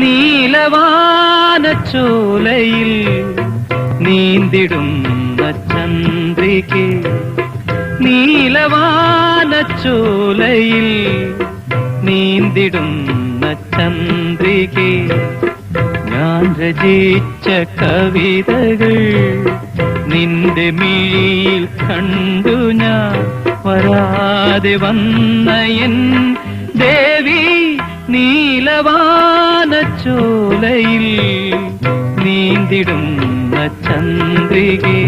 നീലവാനച്ചോലയിൽ നീന്തിടുന്ന ചന്ദ്രികേ, നീലവാനച്ചോലയിൽ നീന്തിടുന്ന ചന്ദ്രികേ, ഞാൻ രചിച്ച കവിതകൾ നിന്റെ മിഴിയിൽ കണ്ടു ഞാൻ വരാതെ വന്ന എൻ ദേവി, നീലവാനച്ചോലയിൽ നീന്തിടുന്ന ചന്ദ്രികേ.